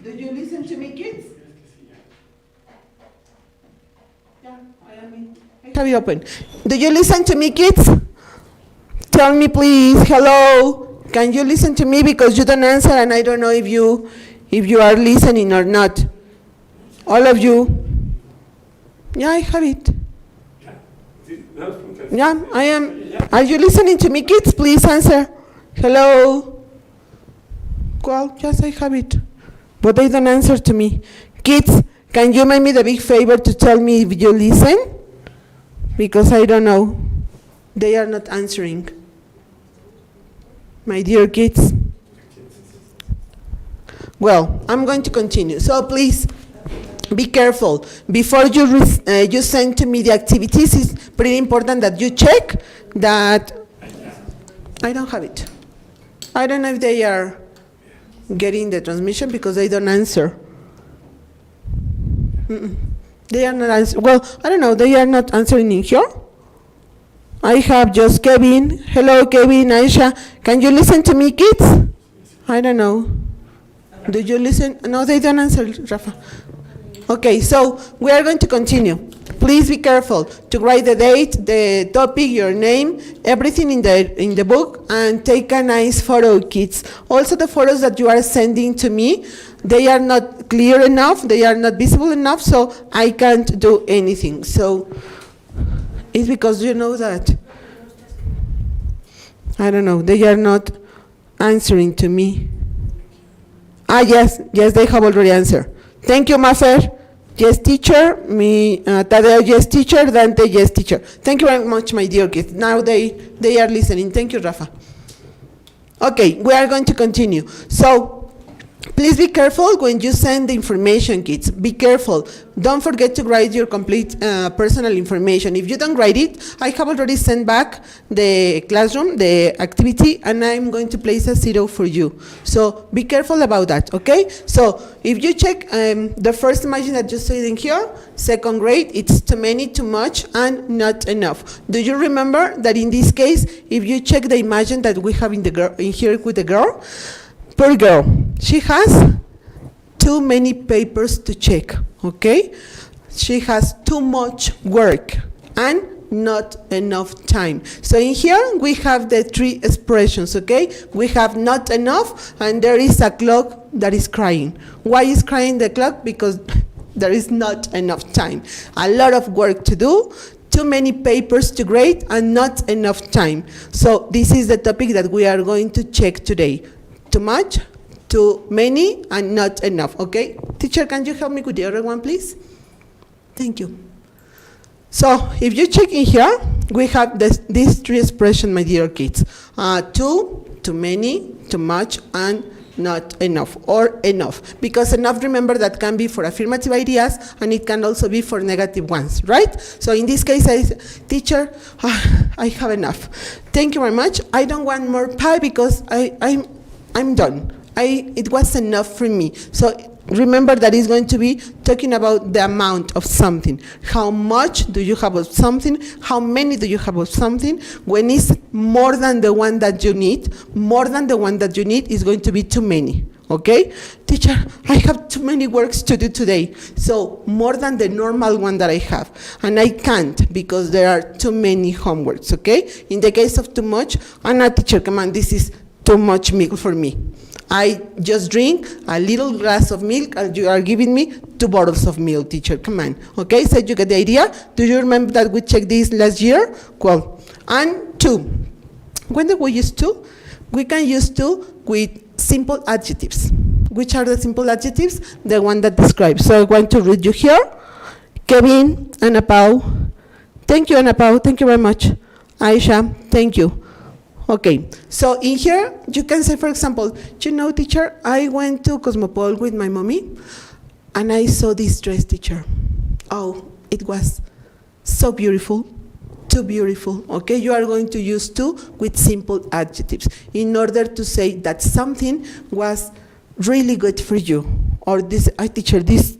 Do you listen to me, kids? Yeah, I have it open. Do you listen to me, kids? Tell me, please. Hello. Can you listen to me because you don't answer, and I don't know if you are listening or not. All of you. Yeah, I have it. Yeah, I am. Are you listening to me, kids? Please answer. Hello. Well, yes, I have it. But they don't answer to me. Kids, can you make me the big favor to tell me if you listen? Because I don't know. They are not answering. My dear kids. Well, I'm going to continue. So please, be careful. Before you send to me the activities, it's pretty important that you check that. I don't have it. I don't know if they are getting the transmission because they don't answer. They are not answering. Well, I don't know. They are not answering in here. I have just Kevin. Hello, Kevin, Aisha. Can you listen to me, kids? I don't know. Do you listen? No, they don't answer, Rafa. Okay, so we are going to continue. Please be careful to write the date, the topic, your name, everything in the book, and take a nice photo, kids. Also, the photos that you are sending to me, they are not clear enough, they are not visible enough, so I can't do anything. So it's because you know that, I don't know, they are not answering to me. Yes, they have already answered. Thank you, Mafer. Yes, teacher. Tadeo, yes, teacher. Dante, yes, teacher. Thank you very much, my dear kids. Now they are listening. Thank you, Rafa. Okay, we are going to continue. So, please be careful when you send the information, kids. Be careful. Don't forget to write your complete personal information. If you don't write it, I have already sent back the classroom, the activity, and I'm going to place a 0 for you. So be careful about that, okay? So if you check the first image that you see in here, second grade, it's too many, too much, and not enough. Do you remember that in this case, if you check the image that we have in here with the girl, poor girl, she has too many papers to check, okay? She has too much work and not enough time. So in here we have the 3 expressions, okay? We have not enough, and there is a clock that is crying. Why is crying the clock? Because there is not enough time. A lot of work to do, too many papers to grade, and not enough time. So this is the topic that we are going to check today. Too much, too many, and not enough, okay? Teacher, can you help me with the other one, please? Thank you. So, if you check in here, we have these 3 expressions, my dear kids. Too many, too much, and not enough, or enough. Because enough, remember, that can be for affirmative ideas, and it can also be for negative ones, right? So in this case, I say, teacher, I have enough. Thank you very much. I don't want more pie because I'm done. It was enough for me. So remember that it's going to be talking about the amount of something. How much do you have of something? How many do you have of something? When it's more than the one that you need, is going to be too many. Okay? Teacher, I have too many works to do today. So more than the normal one that I have. And I can't because there are too many homeworks. Okay? In the case of too much, teacher, come on, this is too much milk for me. I just drink a little glass of milk and you are giving me 2 bottles of milk, teacher. Come on. Okay, so you get the idea? Do you remember that we checked this last year? Well, and 2. When do we use 2? We can use 2 with simple adjectives. Which are the simple adjectives? The one that describes. So I want to read you here. Kevin, Ana Pau. Thank you, Ana Pau. Thank you very much. Aisha, thank you. Okay, so in here, you can say, for example, you know, teacher, I went to Cosmopol with my mommy, and I saw this dress, teacher. Oh, it was so beautiful, too beautiful, okay? You are going to use 2 with simple adjectives in order to say that something was really good for you. Or this, teacher, this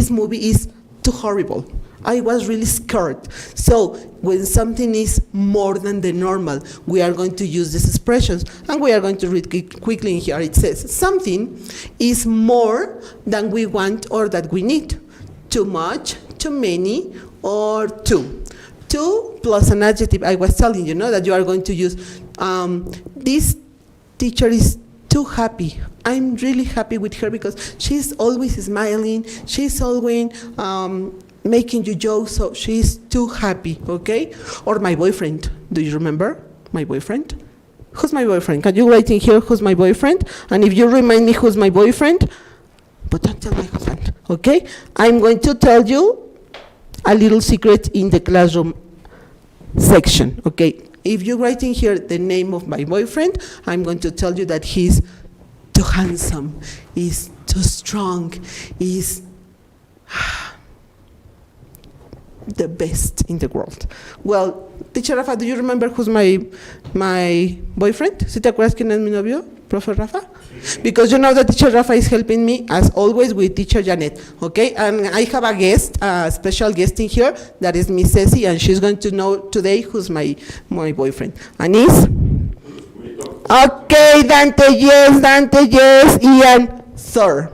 movie is too horrible. I was really scared. So when something is more than the normal, we are going to use these expressions, and we are going to read quickly in here. It says, something is more than we want or that we need. Too much, too many, or too. Too plus an adjective. I was telling you, that you are going to use. This teacher is too happy. I'm really happy with her because she's always smiling. She's always making you jokes, so she's too happy, okay? Or my boyfriend. Do you remember my boyfriend? Who's my boyfriend? Can you write in here who's my boyfriend? And if you remind me who's my boyfriend, but don't tell my husband, okay? I'm going to tell you a little secret in the classroom section, okay? If you write in here the name of my boyfriend, I'm going to tell you that he's too handsome, he's too strong, he's the best in the world. Well, teacher Rafa, do you remember who's my boyfriend? ¿Sí te acuerdas quién es mi novio, profe Rafa? Because you know that teacher Rafa is helping me, as always, with teacher Janet, okay? And I have a guest, a special guest in here, that is Miss Ceci, and she's going to know today who's my boyfriend. Anis? Okay, Dante, yes, Ian, Thor.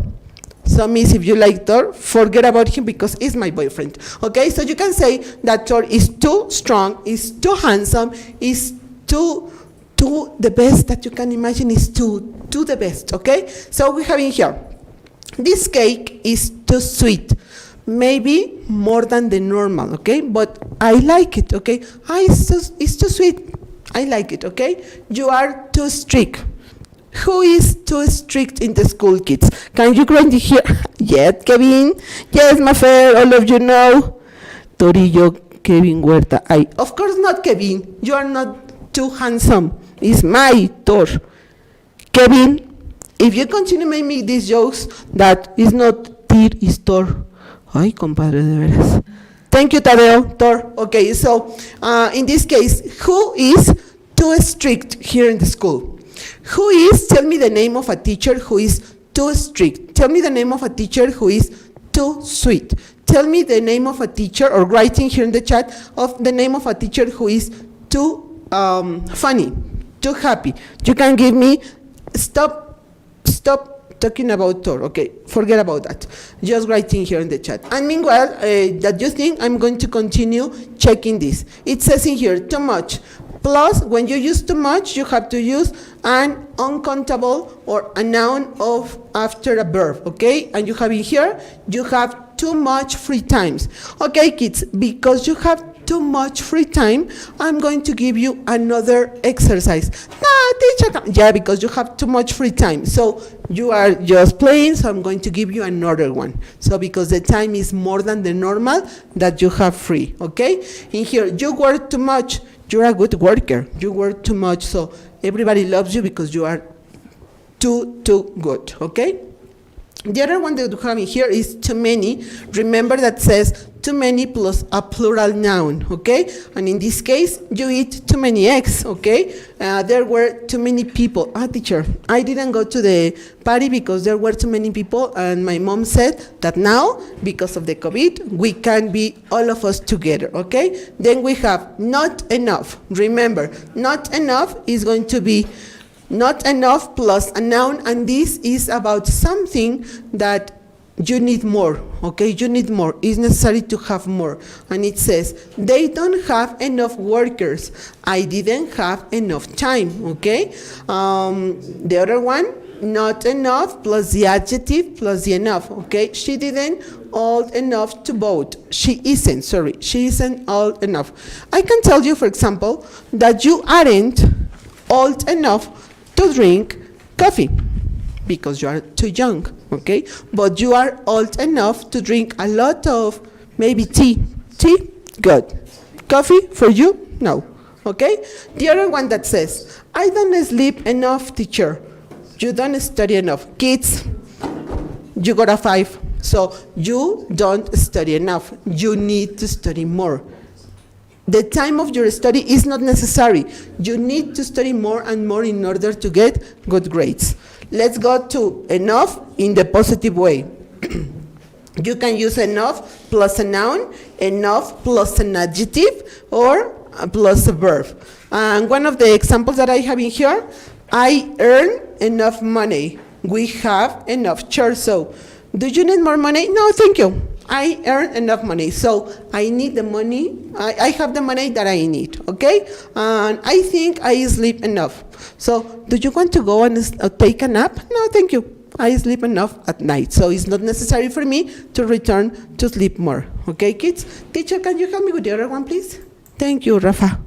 So, Miss, if you like Thor, forget about him because he's my boyfriend. Okay, so you can say that Thor is too strong, is too handsome, is too the best that you can imagine, is too the best, okay? So we have in here, this cake is too sweet. Maybe more than the normal, okay? But I like it, okay? It's too sweet. I like it, okay? You are too strict. Who is too strict in the school, kids? Can you write in here? Yes, Kevin. Yes, Mafer, all of you know. Torillo, Kevin Huerta. Of course not, Kevin. You are not too handsome. It's my Thor. Kevin, if you continue making me these jokes, that is not Tir, is Thor. Ay, compadre, de veras. Thank you, Tadeo. Thor. Okay, so in this case, who is too strict here in the school? Who is, tell me the name of a teacher who is too strict. Tell me the name of a teacher who is too sweet. Tell me the name of a teacher, or writing here in the chat, of the name of a teacher who is too funny, too happy. You can give me, stop talking about Thor, okay, forget about that. Just writing here in the chat. And meanwhile, that you think, I'm going to continue checking this. It says in here, too much. Plus, when you use too much, you have to use an uncountable or a noun of after a verb, okay? And you have in here, you have too much free times. Okay, kids, because you have too much free time, I'm going to give you another exercise. Teacher, yeah, because you have too much free time. So you are just playing, so I'm going to give you another one. So because the time is more than the normal that you have free, okay? In here, you work too much. You're a good worker. You work too much, so everybody loves you because you are too good, okay? The other one that we have in here is too many. Remember that says too many plus a plural noun, okay? And in this case, you eat too many eggs, okay? There were too many people. Teacher, I didn't go to the party because there were too many people, and my mom said that now, because of the COVID, we can be all of us together, okay? Then we have not enough. Remember, not enough is going to be not enough plus a noun, and this is about something that you need more, okay? You need more. It's necessary to have more. And it says, they don't have enough workers. I didn't have enough time, okay? The other one, not enough plus the adjective plus the enough, okay? She didn't old enough to vote. She isn't old enough. I can tell you, for example, that you aren't old enough to drink coffee because you are too young, okay? But you are old enough to drink a lot of maybe tea. Tea? Good. Coffee for you? No. Okay? The other one that says, I don't sleep enough, teacher. You don't study enough. Kids, you got a 5. So you don't study enough. You need to study more. The time of your study is not necessary. You need to study more and more in order to get good grades. Let's go to enough in the positive way. You can use enough plus a noun, enough plus an adjective, or plus a verb. And one of the examples that I have in here, I earn enough money. We have enough chairs. So, do you need more money? No, thank you. I earn enough money. So, I need the money. I have the money that I need, okay? And I think I sleep enough. So, do you want to go and take a nap? No, thank you. I sleep enough at night, so it's not necessary for me to return to sleep more. Okay, kids? Teacher, can you help me with the other one, please? Thank you, Rafa.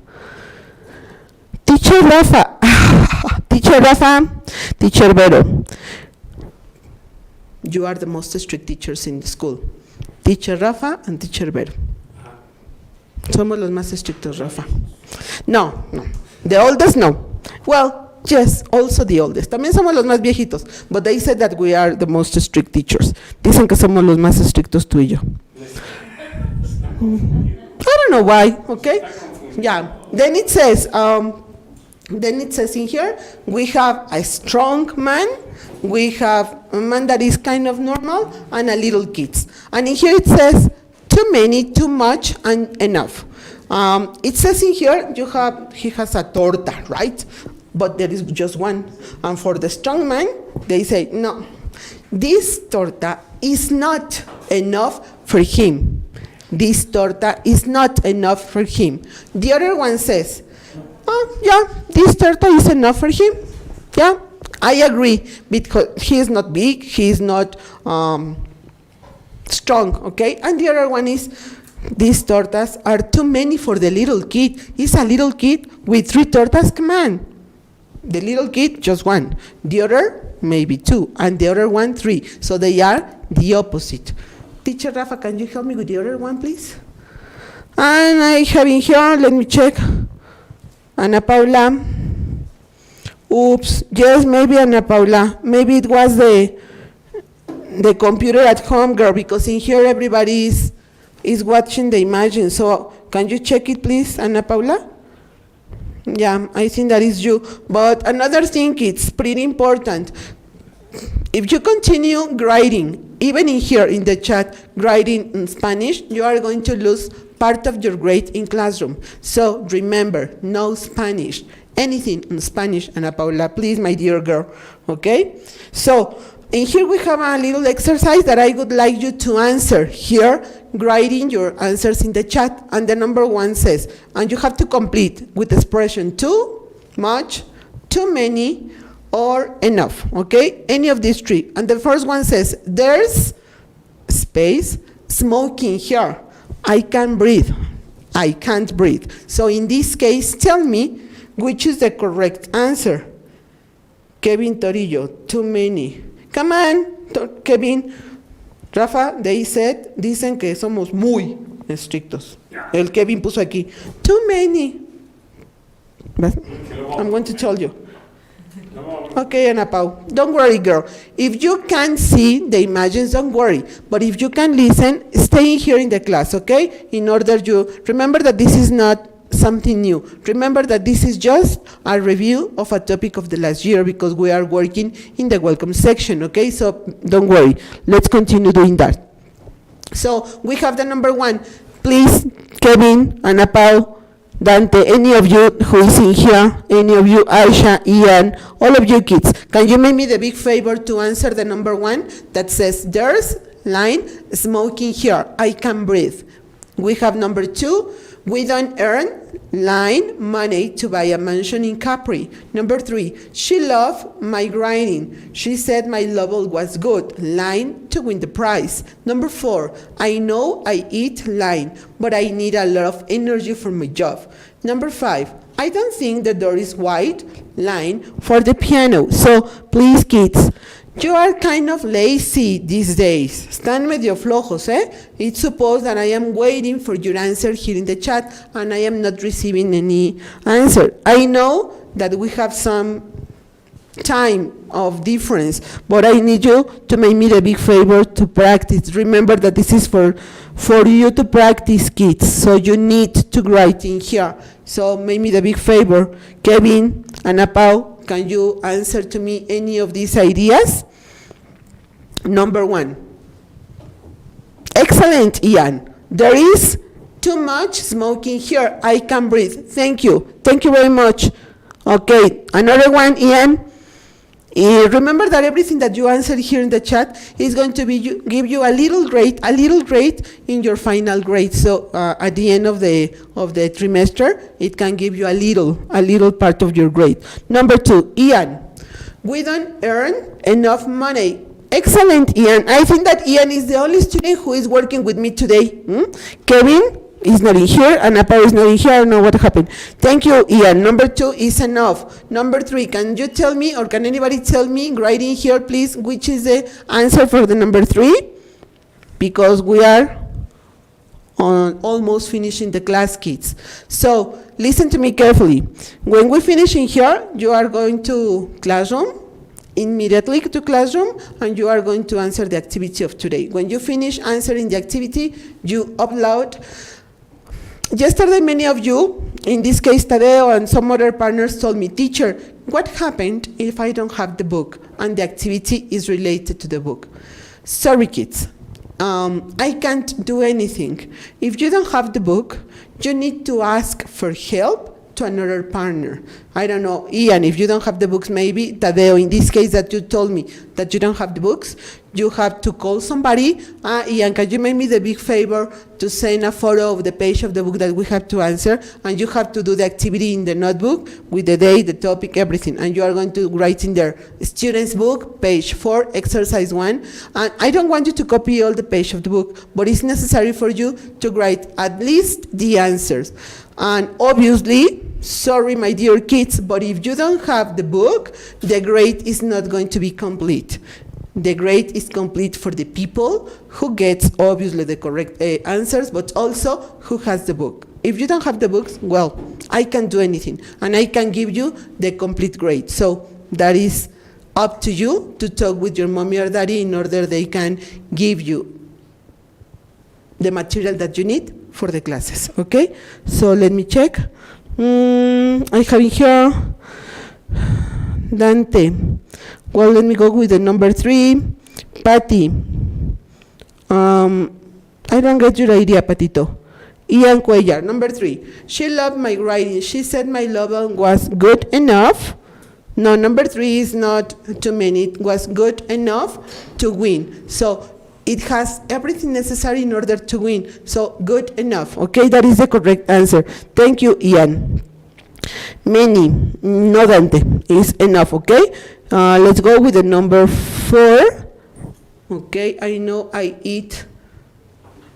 Teacher Rafa. Teacher Rafa. Teacher Vero. You are the most strict teachers in the school. Teacher Rafa and Teacher Vero. Somos los más estrictos, Rafa. No. The oldest, no. Well, yes, also the oldest. También somos los más viejitos. But they said that we are the most strict teachers. Dicen que somos los más estrictos tú y yo. I don't know why, okay? Yeah. Then it says in here, we have a strong man, we have a man that is kind of normal, and a little kids. And in here it says, too many, too much, and enough. It says in here, he has a torta, right? But there is just one. And for the strong man, they say, no, this torta is not enough for him. This torta is not enough for him. The other one says, oh, yeah, this torta is enough for him. Yeah, I agree, because he is not big, he is not strong, okay? And the other one is, these tortas are too many for the little kid. He's a little kid with 3 tortas, come on. The little kid, just 1. The other, maybe 2. And the other one, 3. So they are the opposite. Teacher Rafa, can you help me with the other one, please? And I have in here, let me check. Ana Paula. Oops, yes, maybe Ana Paula. Maybe it was the computer at home, girl, because in here everybody is watching the imagine. So can you check it, please, Ana Paula? Yeah, I think that is you. But another thing, it's pretty important. If you continue grading, even in here in the chat, grading in Spanish, you are going to lose part of your grade in classroom. So remember, no Spanish. Anything in Spanish, Ana Paula, please, my dear girl. Okay? So in here we have a little exercise that I would like you to answer here, writing your answers in the chat. And the number 1 says, and you have to complete with expression too much, too many, or enough, okay? Any of these 3. And the first one says, there's space, smoking here. I can breathe. I can't breathe. So in this case, tell me which is the correct answer. Kevin Torillo, too many. Come on, Kevin. Rafa, dicen que somos muy estrictos. El Kevin puso aquí, too many. I'm going to tell you. Okay, Ana Pau, don't worry, girl. If you can't see the images, don't worry. But if you can listen, stay here in the class, okay? In order you remember that this is not something new. Remember that this is just a review of a topic of the last year because we are working in the welcome section, okay? So don't worry. Let's continue doing that. So we have the number 1. Please, Kevin, Ana Pau, Dante, any of you who is in here, any of you, Aisha, Ian, all of you kids, can you make me the big favor to answer the number 1 that says, there's, line, smoking here, I can breathe. We have number 2, we don't earn, line, money to buy a mansion in Capri. Number 3, she loved my writing. She said my level was good, line, to win the prize. Number 4, I know I eat, line, but I need a lot of energy for my job. Number 5, I don't think the door is wide, line, for the piano. So please kids, you are kind of lazy these days. Están medio flojos, eh? It's supposed that I am waiting for your answer here in the chat and I am not receiving any answer. I know that we have some time of difference, but I need you to make me the big favor to practice. Remember that this is for you to practice, kids, so you need to write in here. So make me the big favor. Kevin, Ana Pau, can you answer to me any of these ideas? Number 1. Excellent, Ian. There is too much smoking here. I can breathe. Thank you. Thank you very much. Okay, another one, Ian. Remember that everything that you answered here in the chat is going to be give you a little grade in your final grade. So at the end of the trimester, it can give you a little part of your grade. Number 2, Ian. We don't earn enough money. Excellent, Ian. I think that Ian is the only student who is working with me today. Kevin is not in here, and Apa is not in here. I don't know what happened. Thank you, Ian. Number 2 is enough. Number 3, can you tell me, or can anybody tell me, right in here, please, which is the answer for the number 3? Because we are almost finishing the class, kids. So listen to me carefully. When we finish in here, you are going to classroom, immediately to classroom, and you are going to answer the activity of today. When you finish answering the activity, you upload. Yesterday, many of you, in this case Tadeo and some other partners, told me, teacher, what happened if I don't have the book and the activity is related to the book? Sorry, kids. I can't do anything. If you don't have the book, you need to ask for help to another partner. I don't know, Ian, if you don't have the books, maybe Tadeo, in this case that you told me that you don't have the books, you have to call somebody. Ian, can you make me the big favor to send a photo of the page of the book that we have to answer, and you have to do the activity in the notebook with the day, the topic, everything, and you are going to write in there, student's book, page 4, exercise 1, and I don't want you to copy all the page of the book, but it's necessary for you to write at least the answers. And obviously, sorry, my dear kids, but if you don't have the book, the grade is not going to be complete. The grade is complete for the people who gets obviously the correct answers, but also who has the book. If you don't have the books, well, I can't do anything, and I can give you the complete grade. So that is up to you to talk with your mommy or daddy in order they can give you the material that you need for the classes, okay? So let me check. I have in here Dante. Well, let me go with the number 3. Patty. I don't get your idea, Patito. Ian Cuellar, number 3. She loved my writing. She said my level was good enough. No, number 3 is not too many. It was good enough to win. So it has everything necessary in order to win. So good enough. Okay, that is the correct answer. Thank you, Ian. Many, no Dante, is enough. Okay, let's go with the number 4. Okay, I know I eat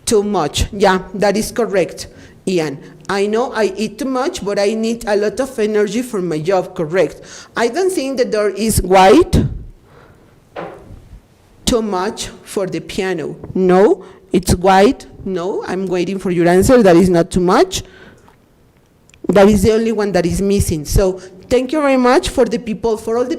too much. Yeah, that is correct, Ian. I know I eat too much, but I need a lot of energy for my job. Correct. I don't think the door is wide. Too much for the piano. No, it's wide. No, I'm waiting for your answer. That is not too much. That is the only one that is missing. So thank you very much for all the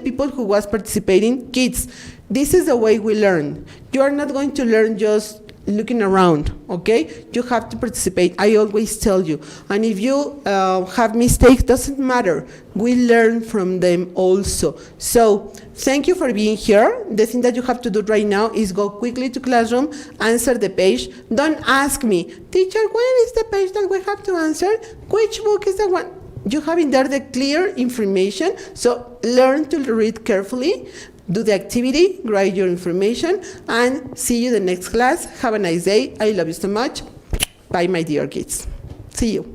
people who was participating. Kids, this is the way we learn. You are not going to learn just looking around, okay? You have to participate. I always tell you. And if you have mistakes, doesn't matter. We learn from them also. So thank you for being here. The thing that you have to do right now is go quickly to classroom, answer the page. Don't ask me, teacher, where is the page that we have to answer? Which book is the one? You have in there the clear information. So learn to read carefully. Do the activity, write your information, and see you the next class. Have a nice day. I love you so much. Bye, my dear kids. See you.